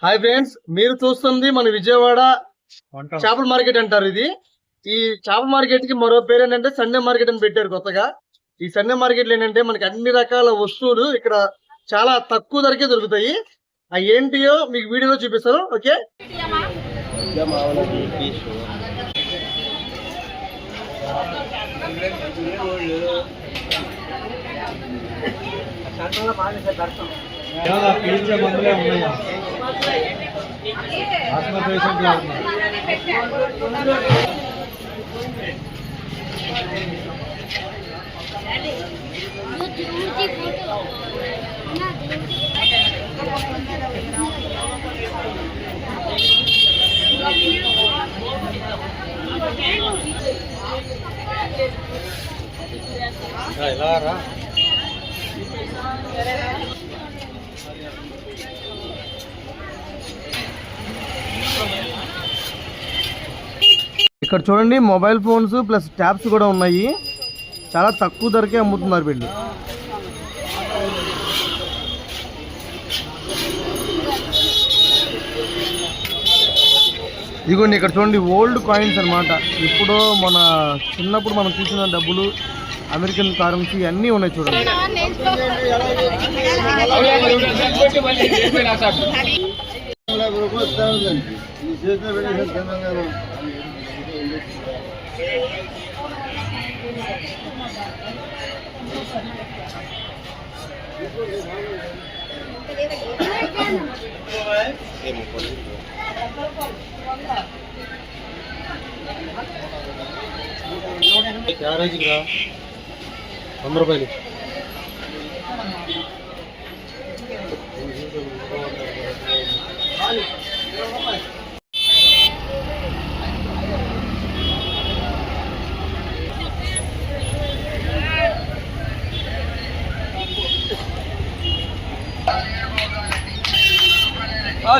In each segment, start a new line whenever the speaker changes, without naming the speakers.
Hi friends, మీరు చూస్తుంది మన విజయవాడ చేపల మార్కెట్ అంటారు. ఇది ఈ చేపల మార్కెట్ కి మరో పేరు ఏంటంటే సండే మార్కెట్ అని పెట్టారు కొత్తగా. ఈ సండే మార్కెట్ లో ఏంటంటే మనకి అన్ని రకాల వస్తువులు ఇక్కడ చాలా తక్కువ ధరకే దొరుకుతాయి. అవి ఏంటియో మీకు వీడియోలో చూపిస్తాను. ఓకే, ఇక్కడ చూడండి మొబైల్ ఫోన్స్ ప్లస్ ట్యాబ్స్ కూడా ఉన్నాయి. చాలా తక్కువ ధరకే అమ్ముతున్నారు వీళ్ళు. ఇదిగోండి ఇక్కడ చూడండి ఓల్డ్ కాయిన్స్ అన్నమాట. ఇప్పుడు మన చిన్నప్పుడు మనం చూసిన డబ్బులు, అమెరికన్ కరెన్సీ అన్నీ ఉన్నాయి చూడండి. క్యారేజీగా 100 రూపాయలు.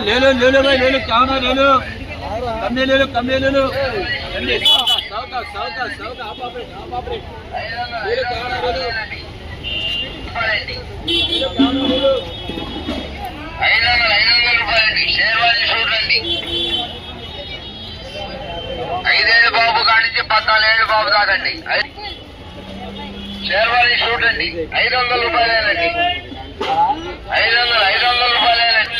ले लो ले लो भाई, ले लो, क्या होना, ले लो, कम ले लो, कम ले लो, 100 आप ले लो, क्या होना, ले लो, 500 రూపాయలండి. షేర్వాణి చూడండి, 5 ఏళ్ళ బాబు కానించి 14 ఏళ్ళ బాబు దాకండి. షేర్వాణి చూడండి, 500 రూపాయలేనండి. 500 రూపాయలేనండి.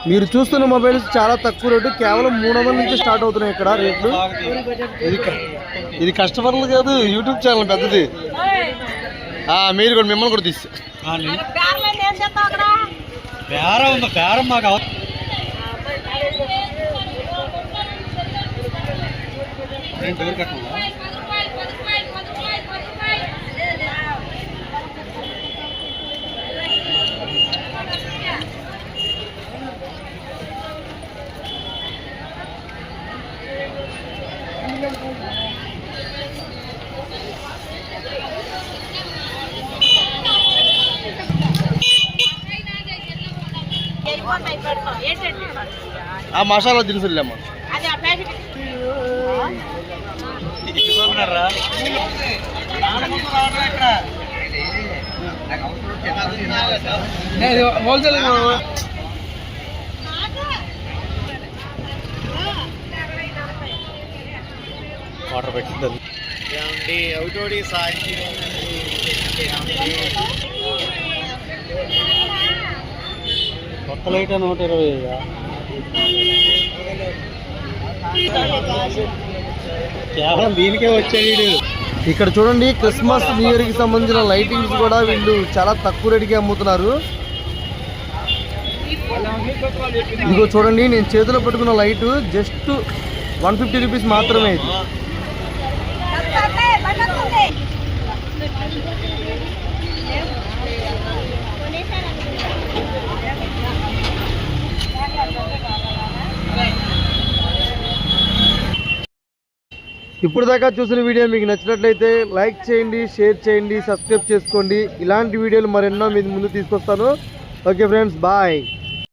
మీరు చూస్తున్న మొబైల్స్ చాలా తక్కువ రేటు, కేవలం 300 నుంచి స్టార్ట్ అవుతున్నాయి ఇక్కడ రేట్లు. ఇది కస్టమర్లు కాదు, యూట్యూబ్ ఛానల్ పెద్దది. మీరు కూడా మిమ్మల్ని కూడా తీసి బేరం మాకు ఆ మసాలా దినుసులేమ్మా. హోల్సేల్ వాటర్ పెట్టింది ఒకటి కొత్త లైట్ 120. కేవలం దీనికే వచ్చాడు. ఇక్కడ చూడండి క్రిస్మస్ న్యూ ఇయర్ కి సంబంధించిన లైటింగ్స్ కూడా వీళ్ళు చాలా తక్కువ రేటుకి అమ్ముతున్నారు. ఇదిగో చూడండి, నేను చేతిలో పెట్టుకున్న లైట్ జస్ట్ 150 రూపీస్ మాత్రమే. ఇది ఇప్పుడు దాకా చూసిన వీడియో మీకు నచ్చినట్లయితే లైక్ చేయండి, షేర్ చేయండి, సబ్స్క్రైబ్ చేసుకోండి. ఇలాంటి వీడియోలు మరెన్నో మీ ముందు తీసుకొస్తాను. Okay friends, bye.